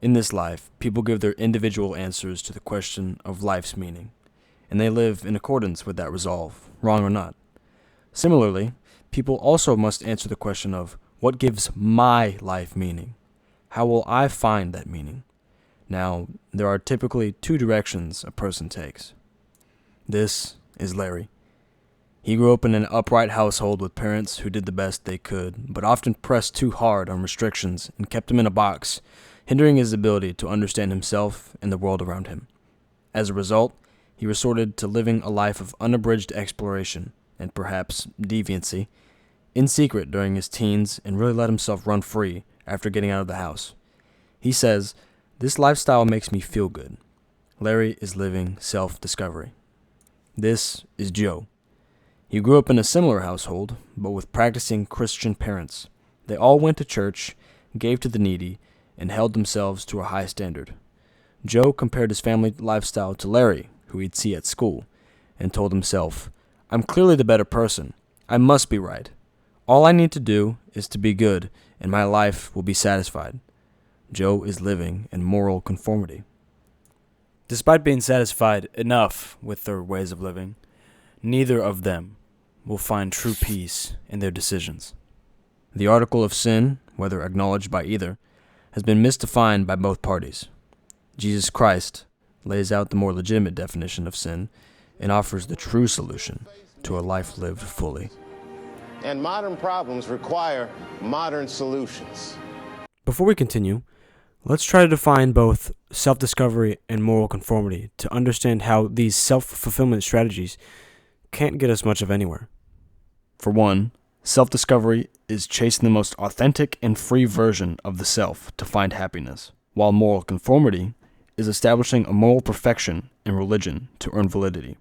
In this life, people give their individual answers to the question of life's meaning, and they live in accordance with that resolve, wrong or not. Similarly, people also must answer the question of what gives my life meaning? How will I find that meaning? Now, there are typically two directions a person takes. This is Larry. He grew up in an upright household with parents who did the best they could, but often pressed too hard on restrictions and kept him in a box, hindering his ability to understand himself and the world around him. As a result, he resorted to living a life of unabridged exploration and perhaps deviancy in secret during his teens and really let himself run free after getting out of the house. He says, "This lifestyle makes me feel good." Larry is living self-discovery. This is Joe. He grew up in a similar household, but with practicing Christian parents. They all went to church, gave to the needy, and held themselves to a high standard. Joe compared his family lifestyle to Larry, who he'd see at school, and told himself, "I'm clearly the better person. I must be right. All I need to do is to be good, and my life will be satisfied." Joe is living in moral conformity. Despite being satisfied enough with their ways of living, neither of them will find true peace in their decisions. The article of sin, whether acknowledged by either, has been misdefined by both parties. Jesus Christ lays out the more legitimate definition of sin and offers the true solution to a life lived fully. And modern problems require modern solutions. Before we continue, let's try to define both self-discovery and moral conformity to understand how these self-fulfillment strategies can't get us much of anywhere. For one, self-discovery is chasing the most authentic and free version of the self to find happiness, while moral conformity is establishing a moral perfection in religion to earn validity.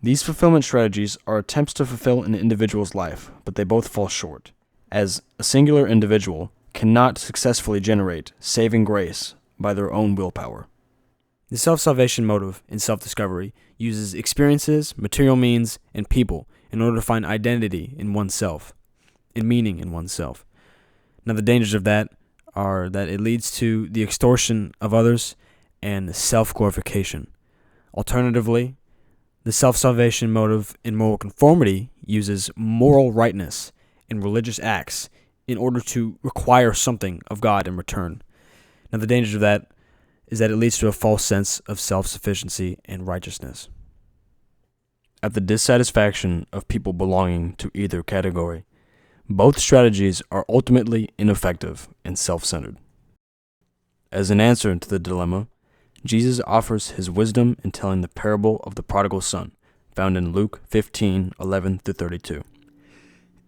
These fulfillment strategies are attempts to fulfill an individual's life, but they both fall short, as a singular individual cannot successfully generate saving grace by their own willpower. The self-salvation motive in self-discovery uses experiences, material means, and people in order to find identity in oneself, and meaning in oneself. Now, the dangers of that are that it leads to the extortion of others and self-glorification. Alternatively, the self-salvation motive in moral conformity uses moral rightness in religious acts in order to require something of God in return. Now, the danger of that is that it leads to a false sense of self-sufficiency and righteousness. At the dissatisfaction of people belonging to either category, both strategies are ultimately ineffective and self-centered. As an answer to the dilemma, Jesus offers his wisdom in telling the parable of the prodigal son, found in Luke 15:11-32.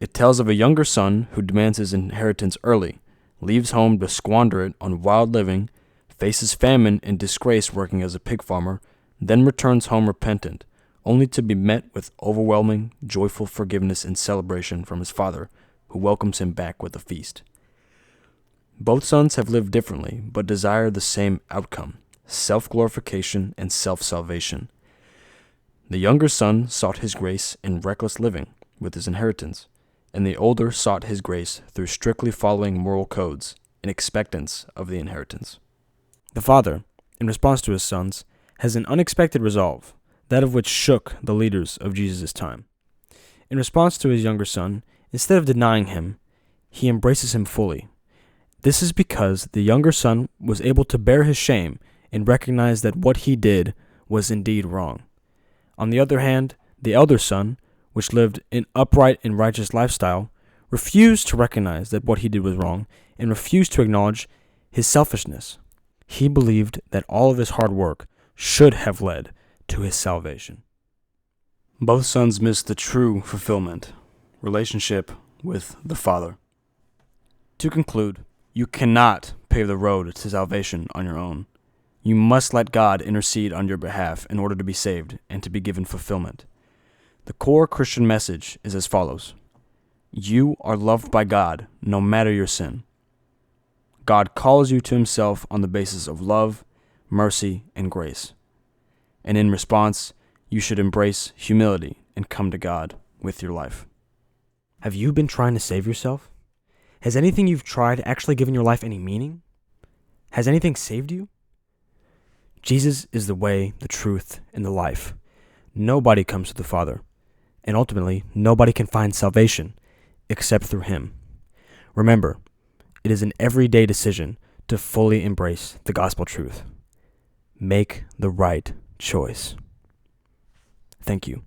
It tells of a younger son who demands his inheritance early, leaves home to squander it on wild living, faces famine and disgrace working as a pig farmer, then returns home repentant, only to be met with overwhelming, joyful forgiveness and celebration from his father, who welcomes him back with a feast. Both sons have lived differently, but desire the same outcome: self-glorification and self-salvation. The younger son sought his grace in reckless living with his inheritance, and the older sought his grace through strictly following moral codes in expectance of the inheritance. The father, in response to his sons, has an unexpected resolve, that of which shook the leaders of Jesus' time. In response to his younger son, instead of denying him, he embraces him fully. This is because the younger son was able to bear his shame and recognize that what he did was indeed wrong. On the other hand, the elder son, which lived an upright and righteous lifestyle, refused to recognize that what he did was wrong and refused to acknowledge his selfishness. He believed that all of his hard work should have led to his salvation. Both sons missed the true fulfillment, relationship with the Father. To conclude, you cannot pave the road to salvation on your own. You must let God intercede on your behalf in order to be saved and to be given fulfillment. The core Christian message is as follows: you are loved by God no matter your sin. God calls you to himself on the basis of love, mercy, and grace. And in response, you should embrace humility and come to God with your life. Have you been trying to save yourself? Has anything you've tried actually given your life any meaning? Has anything saved you? Jesus is the way, the truth, and the life. Nobody comes to the Father, and ultimately, nobody can find salvation except through him. Remember, it is an everyday decision to fully embrace the gospel truth. Make the right choice. Thank you.